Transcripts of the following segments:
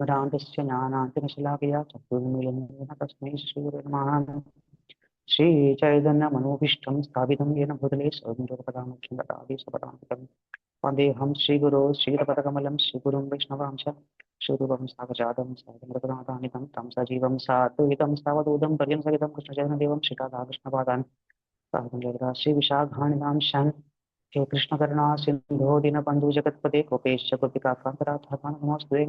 ज्ञानाञ्जनशलाकया ज्ञानाञ्जनशलाकया चक्षुर्मीलितेन तस्मै श्रीगुरवे नमः। श्रीचैतन्यमनोभीष्टं स्थापितं येन भूतले स्वयंप्रपदामक्षिणपदादेशपदान्तं वन्देऽहं श्रीगुरो श्रीरपदकमलं श्रीगुरुं वैष्णवांश श्रीरूपं साक्षातं साधनप्रदातानितं तं सजीवं साद्वैतं सावधूतं पर्यंसहितं कृष्णचरणदेवं श्रीराधाकृष्णपादान् साधनं जगदा श्रीविशाखानिनां शन् हे कृष्णकरुणा सिन्धो दीनबन्धु जगत्पते गोपेश गोपिकाकान्तराधाकान्तनमोऽस्तुते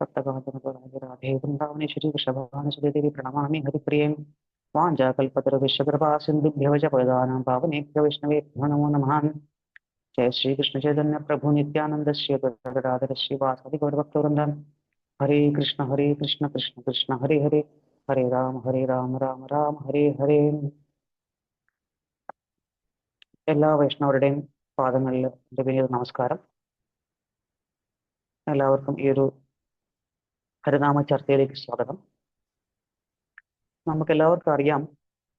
सप्तगात्रराधे वृन्दावनेश्वरी वृषभानुसुते प्रणमामि हरिप्रिये वाञ्छाकल्पतरुभ्यश्च कृपा सिन्धुभ्यः च पदानां पावनेभ्यो वैष्णवेभ्यो नमो नमः। जय श्री कृष्ण चैतन्य प्रभु नित्यानंद श्री गदाधर श्रीवासादि गौरभक्तवृंद। हरे कृष्ण कृष्ण कृष्ण हरे हरे, हरे राम राम राम हरे हरे. എല്ലാ വൈഷ്ണവരുടെയും പാദങ്ങളിൽ എൻ്റെ വിനീത നമസ്കാരം. എല്ലാവർക്കും ഈ ഒരു ഹരിനാമ ചർച്ചയിലേക്ക് സ്വാഗതം. നമുക്കെല്ലാവർക്കും അറിയാം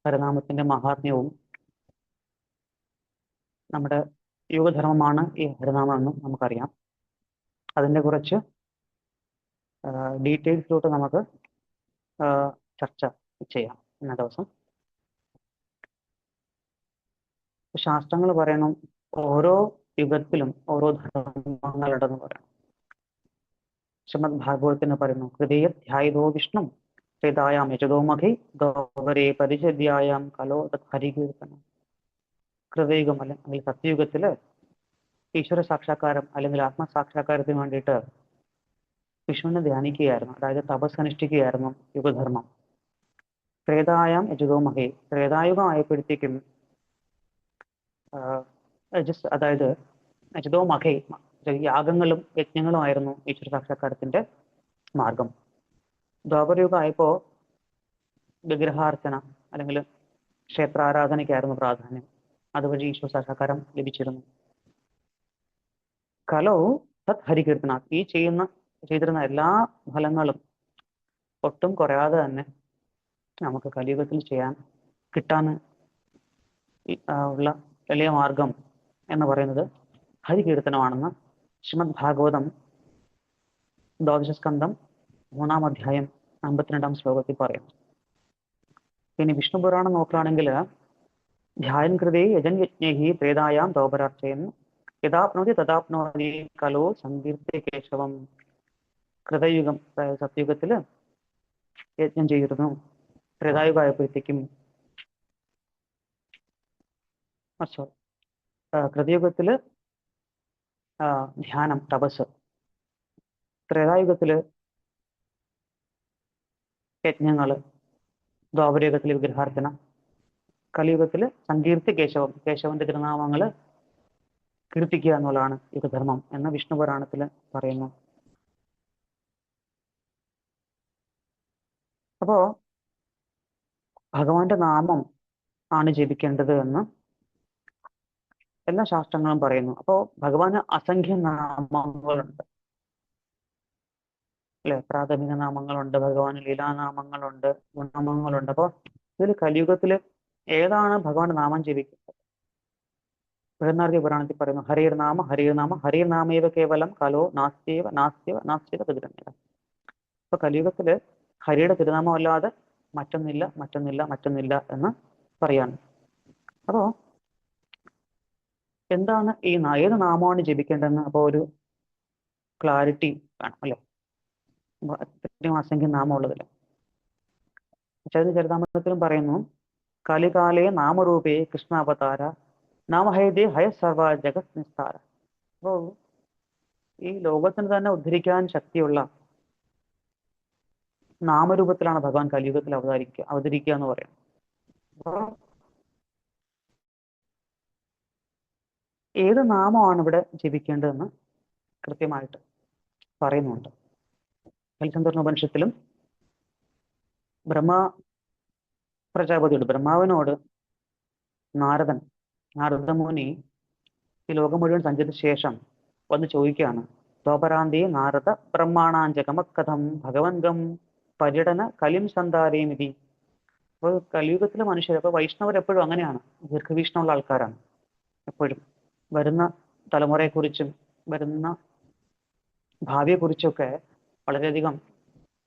ഹരിനാമത്തിന്റെ മഹാത്മ്യവും നമ്മുടെ യുഗധർമ്മമാണ് ഈ ഹരിനാമം എന്നും നമുക്കറിയാം. അതിൻ്റെ കുറച്ച് ഡീറ്റെയിൽസിലോട്ട് നമുക്ക് ചർച്ച ചെയ്യാം ഇന്ന ദിവസം. ശാസ്ത്രങ്ങൾ പറയണം ഓരോ യുഗത്തിലും ഓരോ ധർമ്മങ്ങളുണ്ടെന്ന് പറയണം. ശ്രീമദ് ഭാഗവതത്തിന് പറയുന്നു ഹൃദയധ്യായിതോ വിഷ്ണു ഹൃദായാം യജതോമഖി ഗോവരേ പരിചര്യായാം കലോ ഹരികീർത്തനം. ഹൃദയുഗം അല്ലെങ്കിൽ സത്യയുഗത്തില് ഈശ്വര സാക്ഷാത്കാരം അല്ലെങ്കിൽ ആത്മസാക്ഷാത്കാരത്തിന് വേണ്ടിയിട്ട് വിഷ്ണുവിനെ ധ്യാനിക്കുകയായിരുന്നു, അതായത് തപസ് അനുഷ്ഠിക്കുകയായിരുന്നു യുഗധർമ്മം. ത്രേതായാം യജതോമഹേ, ത്രേതായുഗം ആയപ്പോഴത്തേക്കും അതായത് യജതോമഹേ യാഗങ്ങളും യജ്ഞങ്ങളും ആയിരുന്നു ഈശ്വര സാക്ഷാത്കാരത്തിന്റെ മാർഗം. ദ്വാപരയുഗം ആയപ്പോ വിഗ്രഹാർച്ചന അല്ലെങ്കിൽ ക്ഷേത്രാരാധനയ്ക്കായിരുന്നു പ്രാധാന്യം. അതുവഴി ഈശ്വര സാക്ഷാത്കാരം ലഭിച്ചിരുന്നു. കലോ തത് ഹരികീർത്തന, ഈ ചെയ്തിരുന്ന എല്ലാ ഫലങ്ങളും ഒട്ടും കുറയാതെ തന്നെ നമുക്ക് കലിയുഗത്തിൽ കിട്ടാൻ ഉള്ള വലിയ മാർഗം എന്ന് പറയുന്നത് ഹരികീർത്തനമാണെന്ന് ശ്രീമദ് ഭാഗവതം 12ാം സ്കന്ധം 3-ാം അധ്യായം 52-ാം ശ്ലോകത്തിൽ പറയുന്നു. ഇനി വിഷ്ണു പുരാണം നോക്കുകയാണെങ്കിൽ ധ്യാൻ കൃതേ യജൻ യജ്ഞൈഹി ത്രേതായാം ദൗപരാർച്ചയൻ യഥാപ്നോതി തഥാപ്നോതി കലോ സങ്കീർത്തി കേശവം. കൃതയുഗം സത്യയുഗത്തില് യജ്ഞം ചെയ്തിരുന്നു. ത്രേതായുഗം ആയപ്പോഴത്തേക്കും കൃതയുഗത്തില് ധ്യാനം തപസ്, ത്രേതായുഗത്തില് യജ്ഞങ്ങള്, ദ്വാപരയുഗത്തില് വിഗ്രഹാർച്ചന, കലിയുഗത്തില് സങ്കീർത്തി കേശവം, കേശവന്റെ തിരുനാമങ്ങള് കീർത്തിക്കുക എന്നുള്ളതാണ് യുഗധർമ്മം എന്ന് വിഷ്ണു പുരാണത്തില് പറയുന്നു. അപ്പോ ഭഗവാന്റെ നാമം ആണ് ജപിക്കേണ്ടത് എന്ന് എല്ലാ ശാസ്ത്രങ്ങളും പറയുന്നു. അപ്പോ ഭഗവാന് അസംഖ്യ നാമങ്ങളുണ്ട് അല്ലെ. പ്രാഥമിക നാമങ്ങളുണ്ട്, ഭഗവാന് ലീലാനാമങ്ങളുണ്ട്, ഗുണനാമങ്ങളുണ്ട്. അപ്പോ ഇതിൽ കലിയുഗത്തില് ഏതാണ് ഭഗവാന്റെ നാമം ജപിക്കുന്നത്? ബൃഹന്നാർഗ്ഗ പുരാണത്തിൽ പറയുന്നു ഹരിർ നാമ ഹരിർ നാമേവ കേവലം കലോ നാസ്തിവ പ്രതിരണ്യ. അപ്പൊ കലിയുഗത്തില് ഹരിയുടെ തിരുനാമം അല്ലാതെ മറ്റൊന്നില്ല എന്ന് പറയാണ്. അപ്പോ എന്താണ് ഏത് നാമമാണ് ജപിക്കേണ്ടതെന്ന് അപ്പോൾ ഒരു ക്ലാരിറ്റി വേണം അല്ലെ. ഇത്രയും അസംഖ്യം നാമം ഉള്ളതില്ല. ചരിതാമൃതത്തിലും പറയുന്നു കലികാലേ നാമരൂപേ കൃഷ്ണ അവതാര നാമഹൈദേ ഹയ സർവ ജഗത് നിസ്താര. അപ്പോ ഈ ലോകത്തിന് തന്നെ ഉദ്ധരിക്കാൻ ശക്തിയുള്ള നാമരൂപത്തിലാണ് ഭഗവാൻ കലിയുഗത്തിൽ അവതരിക്കുക എന്ന് പറയാം. ഏത് നാമമാണ് ഇവിടെ ജപിക്കേണ്ടതെന്ന് കൃത്യമായിട്ട് പറയുന്നുണ്ട്. ഹരിചന്ദ്രോപനിഷത്തിലും ബ്രഹ്മാവിനോട് നാരദമുനി ഈ ലോകം മുഴുവൻ സഞ്ചരിച്ച ശേഷം വന്ന് ചോദിക്കുകയാണ് ദ്വാപരാന്തി നാരദ ബ്രഹ്മാണാഞ്ചകമക്കഥം ഭഗവൻഗം പര്യടന കലിം സന്താരേമിതി. അപ്പോൾ കലിയുഗത്തിലെ മനുഷ്യർ, അപ്പോൾ വൈഷ്ണവരെപ്പോഴും അങ്ങനെയാണ്, ദീർഘവീക്ഷണമുള്ള ആൾക്കാരാണ്. എപ്പോഴും വരുന്ന തലമുറയെക്കുറിച്ചും വരുന്ന ഭാവിയെക്കുറിച്ചൊക്കെ വളരെയധികം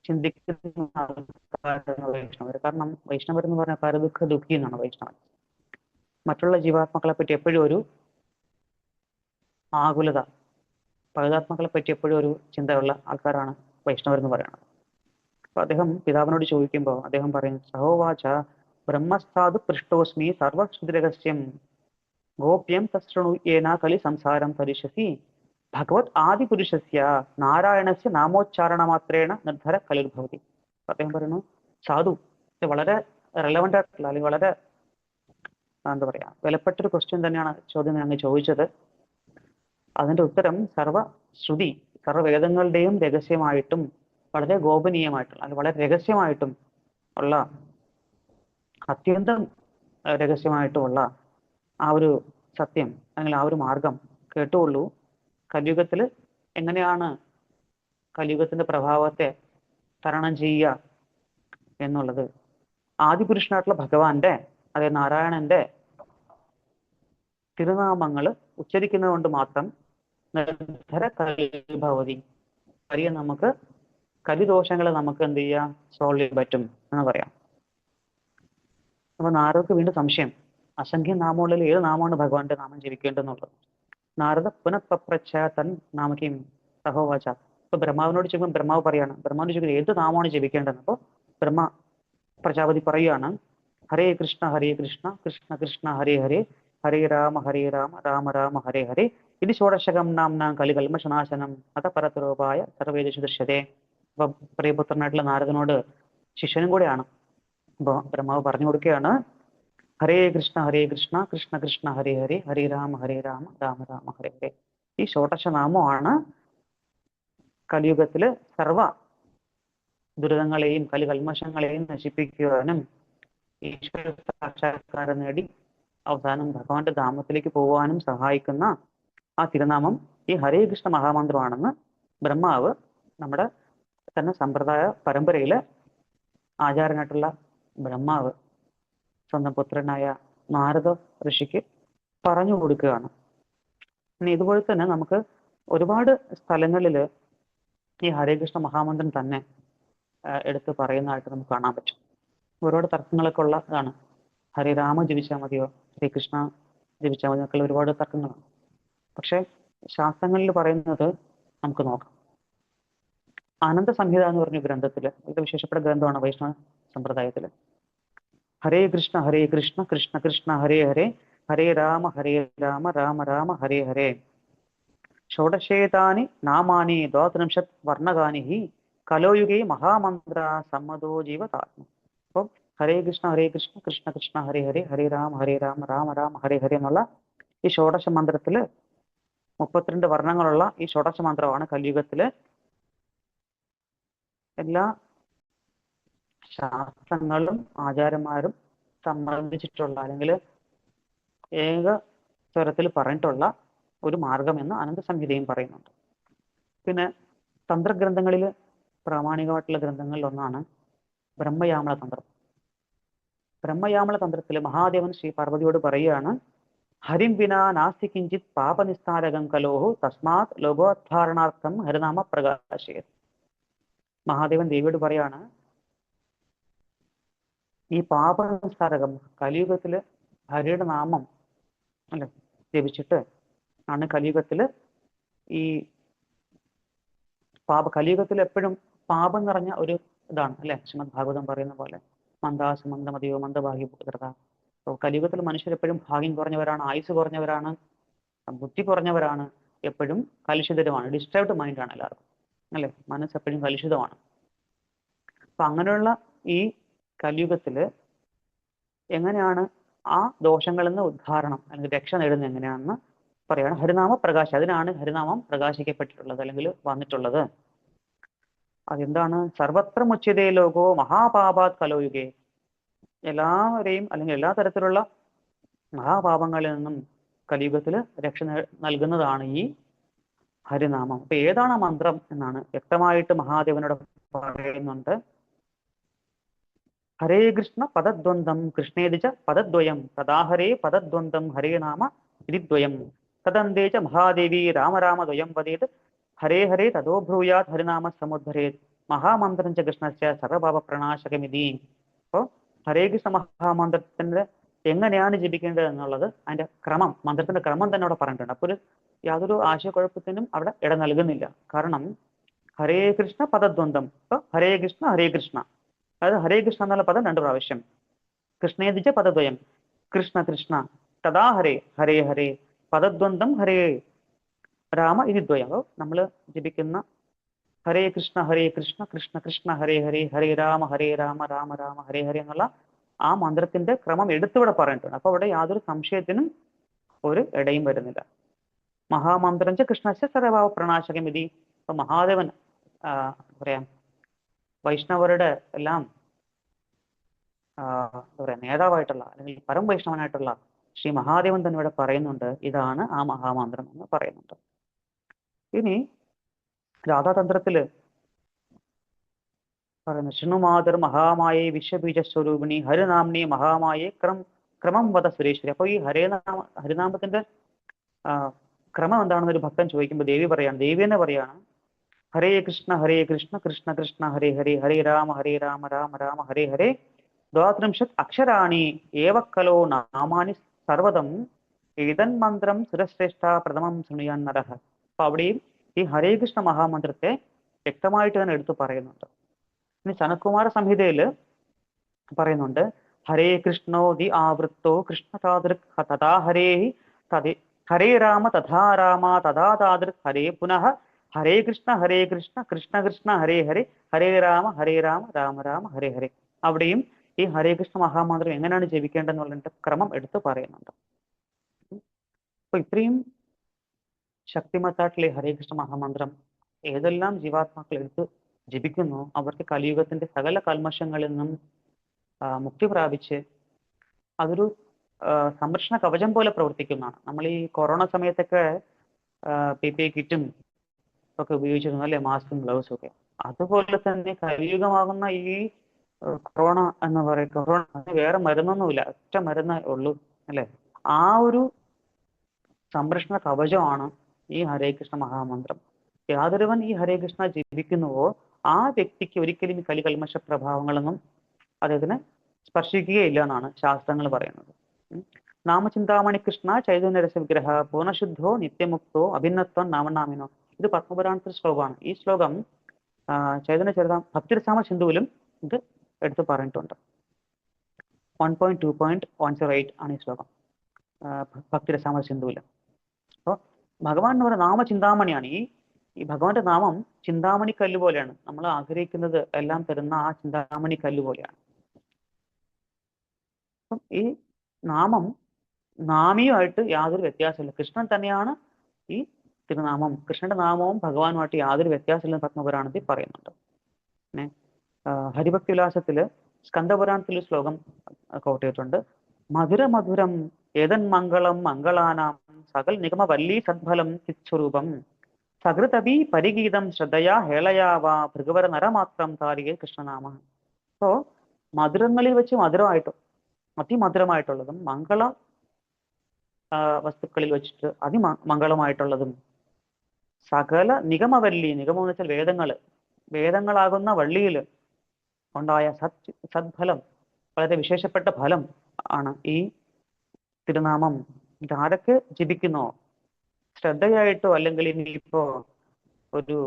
ചിന്തിക്കുന്ന ആൾക്കാരാണ് വൈഷ്ണവർ. കാരണം വൈഷ്ണവർ എന്ന് പറഞ്ഞാൽ പരദുഃഖ ദുഃഖി എന്നാണ് വൈഷ്ണവൻ. മറ്റുള്ള ജീവാത്മാക്കളെ പറ്റി എപ്പോഴും ഒരു ആകുലത, പഴുതാത്മാക്കളെ പറ്റി എപ്പോഴും ഒരു ചിന്തയുള്ള ആൾക്കാരാണ് വൈഷ്ണവർ എന്ന് പറയുന്നത്. അപ്പൊ അദ്ദേഹം പിതാവിനോട് ചോദിക്കുമ്പോൾ അദ്ദേഹം പറയുന്നു, സഹോവാച ബ്രഹ്മസ്ഥാതു പൃഷ്ടോസ്മി സർവശ്രുതിരഹസ്യം ഗോപ്യം തൃണുയേന കലി സംസാരം തരിഷ്യസി ഭഗവത് ആദിപുരുഷസ്യ നാരായണസ്യ നാമോച്ചാരണ മാത്രേണ നിർദ്ധര കലിർഭവതി. അദ്ദേഹം പറയുന്നു, സാധു, ഇത് വളരെ റെലവെന്റ് ആയിട്ടുള്ള അല്ലെങ്കിൽ വളരെ എന്താ പറയാ വിലപ്പെട്ടൊരു ക്വസ്റ്റ്യൻ തന്നെയാണ് ചോദ്യം അങ്ങ് ചോദിച്ചത്. അതിന്റെ ഉത്തരം സർവശ്രുതി, സർവ്വവേദങ്ങളുടെയും രഹസ്യമായിട്ടും വളരെ ഗോപനീയമായിട്ടുള്ള അല്ലെങ്കിൽ വളരെ രഹസ്യമായിട്ടും ഉള്ള, അത്യന്തം രഹസ്യമായിട്ടുമുള്ള ആ ഒരു സത്യം അല്ലെങ്കിൽ ആ ഒരു മാർഗം കേട്ടുകൊള്ളൂ. കലിയുഗത്തിൽ എങ്ങനെയാണ് കലിയുഗത്തിന്റെ പ്രഭാവത്തെ തരണം ചെയ്യുക എന്നുള്ളത് ആദിപുരുഷനായിട്ടുള്ള ഭഗവാന്റെ, അതായത് നാരായണന്റെ തിരുനാമങ്ങൾ ഉച്ചരിക്കുന്നത് കൊണ്ട് മാത്രം നിർദ്ധര കലിഭവതി, വലിയ നമുക്ക് കലിദോഷങ്ങളെ നമുക്ക് എന്ത് ചെയ്യാം, സോൾവ് ചെയ്യാൻ പറ്റും എന്ന് പറയാം. അപ്പൊ നാരദർക്ക് വീണ്ടും സംശയം, അസംഖ്യ നാമങ്ങളിൽ ഏത് നാമമാണ് ഭഗവാന്റെ നാമം ജപിക്കേണ്ടതെന്നുള്ളത്. നാരദ പുനഃപ്രച്ഛ തൻ നാമകീം സഹോവാച. ഇപ്പൊ ബ്രഹ്മാവിനോട് ചോദിക്കുമ്പോൾ ബ്രഹ്മാവ് പറയാണ്, ബ്രഹ്മാവിനോട് ചോദിക്കുന്നത് ഏത് നാമമാണ് ജപിക്കേണ്ടതെന്ന്. അപ്പോൾ ബ്രഹ്മ പ്രജാപതി പറയുകയാണ്, ഹരേ കൃഷ്ണ കൃഷ്ണ കൃഷ്ണ ഹരേ ഹരേ ഹരേ രാമ രാമ രാമ ഹരേ ഹരേ ഇത് ഷോഡശകം നാംനാം കലികൽമശനാശനം അത പരതരോപായ സർവേദിഷു ദൃശ്യതേ. അപ്പൊ പ്രിയപുത്രനായിട്ടുള്ള നാരദനോട് ശിഷ്യനും കൂടെയാണ്. അപ്പൊ ബ്രഹ്മാവ് പറഞ്ഞു കൊടുക്കുകയാണ്, ഹരേ കൃഷ്ണ കൃഷ്ണ കൃഷ്ണ ഹരേ ഹരേ ഹരേ രാമ രാമ രാമ ഹരേ ഹരേ. ഈ ഷോഡശ നാമമാണ് കലിയുഗത്തില് സർവ ദുരിതങ്ങളെയും കലികൽമശങ്ങളെയും നശിപ്പിക്കുവാനും ഈശ്വര സാക്ഷാത്കാരം നേടി അവസാനം ഭഗവാന്റെ ധാമത്തിലേക്ക് പോകാനും സഹായിക്കുന്ന ആ തിരുനാമം ഈ ഹരേ കൃഷ്ണ മഹാമന്ത്രമാണെന്ന് ബ്രഹ്മാവ് നമ്മുടെ തന്നെ സമ്പ്രദായ പരമ്പരയിലെ ആചാര്യനായിട്ടുള്ള ബ്രഹ്മാവ് സ്വന്തം പുത്രനായ നാരദ ഋഷിക്ക് പറഞ്ഞു കൊടുക്കുകയാണ്. ഇനി ഇതുപോലെ തന്നെ നമുക്ക് ഒരുപാട് സ്ഥലങ്ങളിൽ ഈ ഹരേകൃഷ്ണ മഹാമന്ത്രം തന്നെ എടുത്ത് പറയുന്നതായിട്ട് നമുക്ക് കാണാൻ പറ്റും. ഒരുപാട് തർക്കങ്ങളൊക്കെ ഉള്ള ഇതാണ്. ഹരിരാമ ജപിച്ചാൽ മതിയോ, ഹരികൃഷ്ണ ജപിച്ചാൽ മതിയോ എന്നൊക്കെയുള്ള ഒരുപാട് തർക്കങ്ങളാണ്. പക്ഷെ ശാസ്ത്രങ്ങളിൽ പറയുന്നത് നമുക്ക് നോക്കാം. അനന്ത സംഹിത എന്ന് പറഞ്ഞ ഗ്രന്ഥത്തില്, ഇത് വിശേഷപ്പെട്ട ഗ്രന്ഥമാണ് വൈഷ്ണവ സമ്പ്രദായത്തില്, ഹരേ കൃഷ്ണ കൃഷ്ണ കൃഷ്ണ ഹരേ ഹരേ ഹരേ രാമ രാമ രാമ ഹരേ ഹരേ ഷോഡശേതാനി നാമാനി ദ്വാത്രിംശത് വർണ്ണകാനി ഹി കലോയുഗേ മഹാമന്ത്ര സമ്മതോ ജീവതാത്മ. അപ്പം ഹരേ കൃഷ്ണ കൃഷ്ണ കൃഷ്ണ ഹരേ ഹരേ ഹരേ രാമ രാമ രാമ ഹരേ ഹരേ എന്നുള്ള ഈ ഷോഡശ മന്ത്രത്തില് 32 വർണ്ണങ്ങളുള്ള ഈ ഷോഡശ മന്ത്രമാണ് കലിയുഗത്തില് എല്ലാ ശാസ്ത്രങ്ങളും ആചാര്യന്മാരും സമ്മതിച്ചിട്ടുള്ള അല്ലെങ്കിൽ ഏക സ്വരത്തിൽ പറഞ്ഞിട്ടുള്ള ഒരു മാർഗം എന്ന് അനന്ത സംഹിതയും പറയുന്നുണ്ട്. പിന്നെ തന്ത്രഗ്രന്ഥങ്ങളിൽ പ്രാമാണികമായിട്ടുള്ള ഗ്രന്ഥങ്ങളിൽ ഒന്നാണ് ബ്രഹ്മയാമള തന്ത്രം. ബ്രഹ്മയാമള തന്ത്രത്തിൽ മഹാദേവൻ ശ്രീ പാർവതിയോട് പറയുകയാണ്, ഹരിം വിനാ നാസ്തി കിഞ്ചിത് പാപനിസ്താരകം കലോഹു തസ്മാത് ലോകോദ്ധാരണാർത്ഥം ഹരിനാമ പ്രകാശേ. മഹാദേവൻ ദേവിയോട് പറയാണ്, ഈ പാപനിസ്താരകം കലിയുഗത്തില് ഹരിയുടെ നാമം അല്ലെ ജപിച്ചിട്ട് ആണ് കലിയുഗത്തില് ഈ കലിയുഗത്തിൽ എപ്പോഴും പാപം നിറഞ്ഞ ഒരു ഇതാണ് അല്ലെ. ശ്രീമദ് ഭാഗവതം പറയുന്ന പോലെ മന്ദാസ മന്ദമതിയോ മന്ദഭാഗ്യ പുത്രത. അപ്പോൾ കലിയുഗത്തിൽ മനുഷ്യരെപ്പോഴും ഭാഗ്യം കുറഞ്ഞവരാണ്, ആയുസ് കുറഞ്ഞവരാണ്, ബുദ്ധി കുറഞ്ഞവരാണ്, എപ്പോഴും കലുഷിതരുമാണ്, ഡിസ്റ്റർബ്ഡ് മൈൻഡാണ് എല്ലാവർക്കും അല്ലെ. മനസ്സ് എപ്പോഴും കലുഷിതമാണ്. അപ്പൊ അങ്ങനെയുള്ള ഈ കലിയുഗത്തില് എങ്ങനെയാണ് ആ ദോഷങ്ങളിൽ നിന്ന് ഉദ്ധാരണം അല്ലെങ്കിൽ രക്ഷ നേടുന്നത് എങ്ങനെയാണെന്ന് പറയാണ്. ഹരിനാമ പ്രകാശം, അതിനാണ് ഹരിനാമം പ്രകാശിക്കപ്പെട്ടിട്ടുള്ളത് അല്ലെങ്കിൽ വന്നിട്ടുള്ളത്. അതെന്താണ്? സർവത്ര മുച്യതേ ലോകോ മഹാപാപാത് കലോയുഗേ. എല്ലാവരെയും അല്ലെങ്കിൽ എല്ലാ തരത്തിലുള്ള മഹാപാപങ്ങളിൽ നിന്നും കലിയുഗത്തില് രക്ഷ നൽകുന്നതാണ് ഈ ഹരിനാമം. അപ്പൊ ഏതാണ് ആ മന്ത്രം എന്നാണ് വ്യക്തമായിട്ട് മഹാദേവനോട് പറയുന്നുണ്ട്. ഹരേ കൃഷ്ണ പദദ്വന്ദ്ം കൃഷ്ണേതിച്ച പദദ്വയം തദാഹരേ പദദ്വന്ദ്ം ഹരേ നാമ ഇതിദ്വയം തദന്തേച്ച മഹാദേവി രാമ ദ്വയം വദേത് ഹരേ ഹരേ തതോ ബ്രൂയാത് ഹരിനാമ സമുദ്ധരേത് മഹാമന്ത്രം ച കൃഷ്ണസ്യ സർവഭാവ പ്രണാശകമിതി. അപ്പോൾ ഹരേ കൃഷ്ണ മഹാമന്ത്രത്തിന്റെ എങ്ങനെയാണ് ജപിക്കേണ്ടത് എന്നുള്ളത് അതിന്റെ ക്രമം, മന്ത്രത്തിന്റെ ക്രമം തന്നെ അവിടെ പറഞ്ഞിട്ടുണ്ട്. അപ്പോൾ യാതൊരു ആശയക്കുഴപ്പത്തിനും അവിടെ ഇട നൽകുന്നില്ല. കാരണം ഹരേ കൃഷ്ണ പദദ്വന്ദ്ം, ഇപ്പൊ ഹരേ കൃഷ്ണ, അതായത് ഹരേ കൃഷ്ണ എന്നുള്ള പദം 2 പ്രാവശ്യം, കൃഷ്ണേതിച്ച പദദ്വയം, കൃഷ്ണ കൃഷ്ണ തഥാ ഹരേ ഹരേ ഹരേ പദദ്വന്ദ്ം ഹരേ രാമ ഇത് ദ്വയം. അപ്പോൾ നമ്മൾ ജപിക്കുന്ന ഹരേ കൃഷ്ണ കൃഷ്ണ കൃഷ്ണ ഹരേ ഹരേ ഹരേ രാമ രാമ രാമ ഹരേ ഹരേ എന്നുള്ള ആ മന്ത്രത്തിന്റെ ക്രമം എടുത്തിവിടെ പറഞ്ഞിട്ടുണ്ട്. അപ്പൊ അവിടെ യാതൊരു സംശയത്തിനും ഒരു ഇടയും വരുന്നില്ല. മഹാമന്ത്രം ച കൃഷ്ണസ്യ സർവഭാവ പ്രണാശകമിതി. ഇപ്പൊ മഹാദേവൻ പറയാം വൈഷ്ണവരുടെ എല്ലാം എന്താ പറയാ നേതാവായിട്ടുള്ള അല്ലെങ്കിൽ പരം വൈഷ്ണവനായിട്ടുള്ള ശ്രീ മഹാദേവൻ തന്നെ ഇവിടെ പറയുന്നുണ്ട്, ഇതാണ് ആ മഹാമന്ത്രം എന്ന് പറയുന്നുണ്ട്. ഇനി രാധാതന്ത്രത്തില് പറയുന്നു, ശൃണുമാതർ മഹാമായേ വിശ്വബീജ സ്വരൂപിണി ഹരിനാംനി മഹാമായേ ക്രമം വധ സുരേശ്വരി. അപ്പൊ ഈ ഹരിനാമത്തിന്റെ ക്രമം എന്താണെന്ന് ഒരു ഭക്തൻ ചോദിക്കുമ്പോൾ ദേവി തന്നെ പറയാണ് ഹരേ കൃഷ്ണ കൃഷ്ണ കൃഷ്ണ ഹരേ ഹരേ ഹരേ രാമ രാമ രാമ ഹരേ ഹരേ ദ്വാത്രിംശത് അക്ഷരാണി ഏവ കലോ നാമാനി സർവതം ഏതൻ മന്ത്രം സുരശ്രേഷ്ഠ പ്രഥമം ശൃണുയാൻ നരഹ. അപ്പൊ അവിടെയും ഈ ഹരേ കൃഷ്ണ മഹാമന്ത്രത്തെ വ്യക്തമായിട്ട് തന്നെ എടുത്തു പറയുന്നുണ്ട്. ഇനി സനത്കുമാര സംഹിതയില് പറയുന്നുണ്ട്, ഹരേ കൃഷ്ണോ ദി ആവൃത്തോ കൃഷ്ണ താതൃക് തഥാ ഹരേ ഹരേ രാമ തഥാ രാമ തഥാ താതൃക് ഹരേ പുനഃ ഹരേ കൃഷ്ണ കൃഷ്ണ കൃഷ്ണ ഹരേ ഹരേ ഹരേ രാമ രാമ രാമ ഹരേ ഹരേ. അവിടെയും ഈ ഹരേ കൃഷ്ണ മഹാമന്ത്രം എങ്ങനെയാണ് ജപിക്കേണ്ടതെന്നുള്ളതിന്റെ ക്രമം എടുത്ത് പറയുന്നുണ്ട്. അപ്പൊ ഇത്രയും ശക്തിമത്തായിട്ടുള്ള ഹരേ കൃഷ്ണ മഹാമന്ത്രം ഏതെല്ലാം ജീവാത്മാക്കൾ എടുത്ത് ജപിക്കുന്നു അവർക്ക് കലിയുഗത്തിന്റെ സകല കൽമഷങ്ങളിൽ നിന്നും മുക്തി പ്രാപിച്ച് അതൊരു സംരക്ഷണ കവചം പോലെ പ്രവർത്തിക്കുന്നതാണ്. നമ്മൾ ഈ കൊറോണ സമയത്തൊക്കെ PPE കിറ്റും ഒക്കെ ഉപയോഗിച്ചിരുന്നു അല്ലെ, മാസ്കും ഗ്ലൗസും ഒക്കെ. അതുപോലെ തന്നെ കലിയുഗമാകുന്ന ഈ കൊറോണ എന്ന് പറയും, കൊറോണ വേറെ മരുന്നൊന്നുമില്ല, ഒറ്റ മരുന്നേ ഉള്ളൂ അല്ലെ. ആ ഒരു സംരക്ഷണ കവചമാണ് ഈ ഹരേ കൃഷ്ണ മഹാമന്ത്രം. യാതൊരുവൻ ഈ ഹരേ കൃഷ്ണ ജപിക്കുന്നുവോ ആ വ്യക്തിക്ക് ഒരിക്കലും ഈ കലികൽമഷ പ്രഭാവങ്ങളൊന്നും അദ്ദേഹത്തിന് സ്പർശിക്കുകയില്ല എന്നാണ് ശാസ്ത്രങ്ങൾ പറയുന്നത്. നാമചിന്താമണി കൃഷ്ണ ചൈതന്യരസ വിഗ്രഹ പൂർണ്ണശുദ്ധോ നിത്യമുക്തോ അഭിന്നത്വം നാമനാമിനോ. ഇത് പത്മപുരാണത്തിൽ ശ്ലോകമാണ്. ഈ ശ്ലോകം ചൈതന്യ ചരിതം ഭക്തിരസാമ സിന്ധുവിലും ഇത് എടുത്ത് പറഞ്ഞിട്ടുണ്ട്. 1.2.108 ആണ് ഈ ശ്ലോകം ഭക്തിരസാമ സിന്ധുവിലും. അപ്പോൾ ഭഗവാൻ എന്ന് പറയുന്ന നാമചിന്താമണിയാണ്. ഈ ഭഗവാന്റെ നാമം ചിന്താമണി കല്ല് പോലെയാണ്. നമ്മൾ ആഗ്രഹിക്കുന്നത് എല്ലാം തരുന്ന ആ ചിന്താമണി കല്ല് പോലെയാണ്. അപ്പം ഈ നാമം നാമിയുമായിട്ട് യാതൊരു വ്യത്യാസമില്ല. കൃഷ്ണൻ തന്നെയാണ് ഈ തിരുനാമം. കൃഷ്ണന്റെ നാമവും ഭഗവാനുമായിട്ട് യാതൊരു വ്യത്യാസമില്ലെന്ന് പത്മപുരാണത്തിൽ പറയുന്നുണ്ട്. പിന്നെ ഹരിഭക്തി വിലാസത്തില് സ്കന്ദപുരാണത്തിൽ ശ്ലോകം കോട്ട് ചെയ്തിട്ടുണ്ട്. മധുര മധുരം ഏതൻ മംഗളം മംഗളാനാം സകൽ നിഗമ വല്ലീ സദ്ഫലം ചിത്സ്വരൂപം സകൃതപി പരിഗീതം ശ്രദ്ധയാ ഹേളയാവാ ഭൃഗവര നരമാത്രം താരികെ കൃഷ്ണനാമ. അപ്പോ മധുരങ്ങളിൽ വെച്ച് മധുരമായിട്ടും അതിമധുരമായിട്ടുള്ളതും മംഗള വസ്തുക്കളിൽ വെച്ചിട്ട് അതിമംഗളമായിട്ടുള്ളതും സകല നിഗമവല്ലി, നിഗമം എന്ന് വെച്ചാൽ വേദങ്ങളാകുന്ന വള്ളിയിൽ ഉണ്ടായ സദ്ഫലം, വളരെ വിശേഷപ്പെട്ട ഫലം ആണ് ഈ തിരുനാമം. ഇതാരൊക്കെ ജപിക്കുന്നോ ശ്രദ്ധയായിട്ടോ അല്ലെങ്കിൽ ഇനിയിപ്പോ ഒരു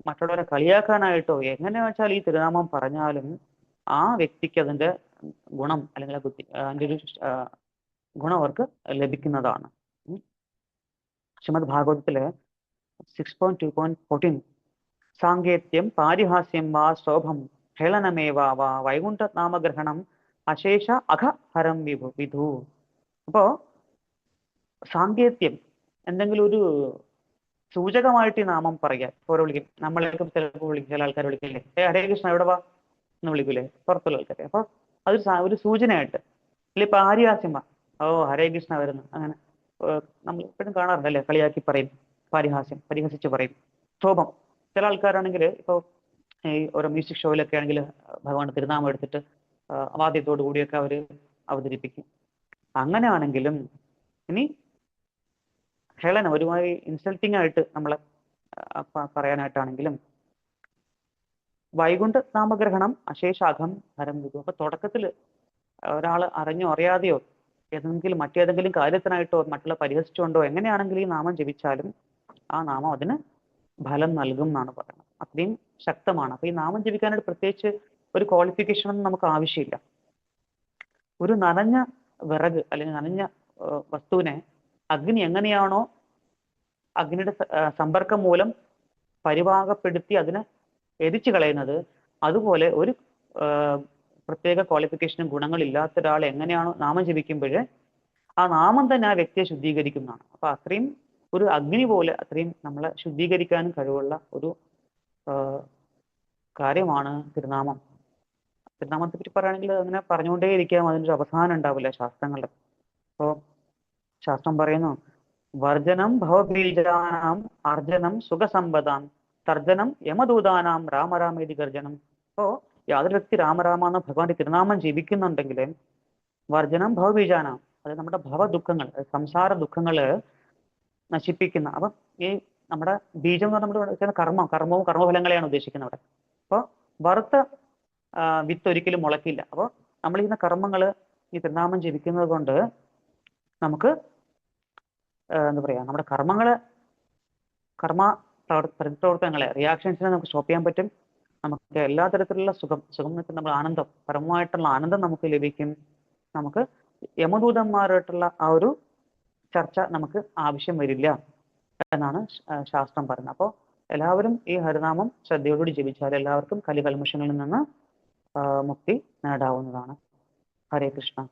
മറ്റുള്ളവരെ കളിയാക്കാനായിട്ടോ എങ്ങനെ വെച്ചാൽ ഈ തിരുനാമം പറഞ്ഞാലും ആ വ്യക്തിക്ക് അതിന്റെ ഗുണം അല്ലെങ്കിൽ അതിന്റെ ഒരു ഗുണം അവർക്ക് ലഭിക്കുന്നതാണ്. ശ്രീമദ് ഭാഗവതത്തിലെ 6.2.14 സാങ്കേത്യം പാരിഹാസ്യം വാ ശോഭം ഹേളനമേവാ വാ വൈകുണ്ഠ നാമഗ്രഹണം അശേഷ അഘഹരം വിധു. അപ്പോ സാങ്കേത്യം എന്തെങ്കിലും ഒരു സൂചകമായിട്ട് ഈ നാമം പറയുക. ഓരോ വിളിക്കും, നമ്മളേക്കും ചിലപ്പോൾ വിളിക്കും, ചില ആൾക്കാർ വിളിക്കില്ലേ, ഹരേ കൃഷ്ണ എവിടെ വാ എന്ന് വിളിക്കൂലേ പുറത്തുള്ള ആൾക്കാരെ. അപ്പൊ അതൊരു സൂചനയായിട്ട് ഇല്ലെ പാരിഹാസ്യം വാ, ഓ ഹരേ കൃഷ്ണ വരുന്നു, അങ്ങനെ നമ്മൾ എപ്പോഴും കാണാറുണ്ട് അല്ലെ, കളിയാക്കി പറയും, പരിഹസിച്ച് പറയും. ശോഭം, ചില ആൾക്കാരാണെങ്കിൽ ഇപ്പൊ ഈ ഓരോ മ്യൂസിക് ഷോയിലൊക്കെ ആണെങ്കിൽ ഭഗവാന്റെ തിരുനാമം എടുത്തിട്ട് വാദ്യത്തോടു കൂടിയൊക്കെ അവര് അവതരിപ്പിക്കും. അങ്ങനെയാണെങ്കിലും ഇനി ഹേളന ഒരുമാതിരി ഇൻസൾട്ടിങ് ആയിട്ട് നമ്മളെ പറയാനായിട്ടാണെങ്കിലും വൈകുണ്ഠ നാമഗ്രഹണം അശേഷാഘം ഹരം വിദു. അപ്പൊ തുടക്കത്തിൽ ഒരാൾ അറിഞ്ഞോ അറിയാതെയോ മറ്റേതെങ്കിലും കാര്യത്തിനായിട്ടോ മറ്റുള്ള പരിഹസിച്ചുകൊണ്ടോ എങ്ങനെയാണെങ്കിലും ഈ നാമം ജപിച്ചാലും ആ നാമം അതിന് ഫലം നൽകും എന്നാണ് പറയുന്നത്. അത്രയും ശക്തമാണ്. അപ്പൊ ഈ നാമം ജപിക്കാനായിട്ട് പ്രത്യേകിച്ച് ഒരു ക്വാളിഫിക്കേഷൻ ഒന്നും നമുക്ക് ആവശ്യമില്ല. ഒരു നനഞ്ഞ വിറക് അല്ലെങ്കിൽ നനഞ്ഞ വസ്തുവിനെ അഗ്നി എങ്ങനെയാണോ അഗ്നിയുടെ സമ്പർക്കം മൂലം പരിവാഹപ്പെടുത്തി അതിനെ എരിച്ചു കളയുന്നത്, അതുപോലെ ഒരു പ്രത്യേക ക്വാളിഫിക്കേഷനും ഗുണങ്ങളില്ലാത്ത ഒരാൾ എങ്ങനെയാണോ നാമം ജപിക്കുമ്പോൾ ആ നാമം തന്നെ ആ വ്യക്തിയെ ശുദ്ധീകരിക്കുന്നതാണ്. അപ്പൊ അത്രയും ഒരു അഗ്നി പോലെ അത്രയും നമ്മളെ ശുദ്ധീകരിക്കാനും കഴിവുള്ള ഒരു കാര്യമാണ് തിരുനാമം. തിരുനാമത്തെ പറ്റി പറയുകയാണെങ്കിൽ അങ്ങനെ പറഞ്ഞുകൊണ്ടേയിരിക്കാം, അതിനൊരു അവസാനം ഉണ്ടാവില്ല ശാസ്ത്രങ്ങളുടെ. അപ്പോ ശാസ്ത്രം പറയുന്നു, വർജനം ഭവബീജാനാം അർജനം സുഖസമ്പദാം തർജനം യമദൂതാനാം രാമരാമേതി ഗർജനം. അപ്പോ യാതൊരു വ്യക്തി രാമരാമ എന്ന ഭഗവാന്റെ തിരുനാമം ജപിക്കുന്നുണ്ടെങ്കിൽ വർജനം ഭവബീജാനാം, അത് നമ്മുടെ ഭവദുഃഖങ്ങൾ, സംസാര ദുഃഖങ്ങള് നശിപ്പിക്കുന്ന. അപ്പം ഈ നമ്മുടെ ബീജം എന്ന് പറഞ്ഞാൽ നമ്മൾ കർമ്മവും കർമ്മഫലങ്ങളെയാണ് ഉദ്ദേശിക്കുന്നത് അവിടെ. അപ്പോൾ വറുത്ത വിത്ത് ഒരിക്കലും മുളക്കില്ല. അപ്പോൾ നമ്മൾ ചെയ്യുന്ന കർമ്മങ്ങള് ഈ തിരുനാമം ജപിക്കുന്നത് കൊണ്ട് നമുക്ക് എന്താ പറയാ, നമ്മുടെ കർമ്മ പ്രവർത്തനങ്ങളെ, റിയാക്ഷൻസിനെ നമുക്ക് സ്റ്റോപ്പ് ചെയ്യാൻ പറ്റും. നമുക്ക് എല്ലാ തരത്തിലുള്ള സുഖം നമ്മൾ ആനന്ദം, പരമമായിട്ടുള്ള ആനന്ദം നമുക്ക് ലഭിക്കും. നമുക്ക് യമദൂതന്മാരായിട്ടുള്ള ആ ഒരു ചർച്ച നമുക്ക് ആവശ്യം വരില്ല എന്നാണ് ശാസ്ത്രം പറയുന്നത്. അപ്പോൾ എല്ലാവരും ഈ ഹരിനാമം ശ്രദ്ധയോടുകൂടി ജപിച്ചാൽ എല്ലാവർക്കും കലികൽമഷങ്ങളിൽ നിന്ന് മുക്തി നേടാവുന്നതാണ്. ഹരേ കൃഷ്ണ.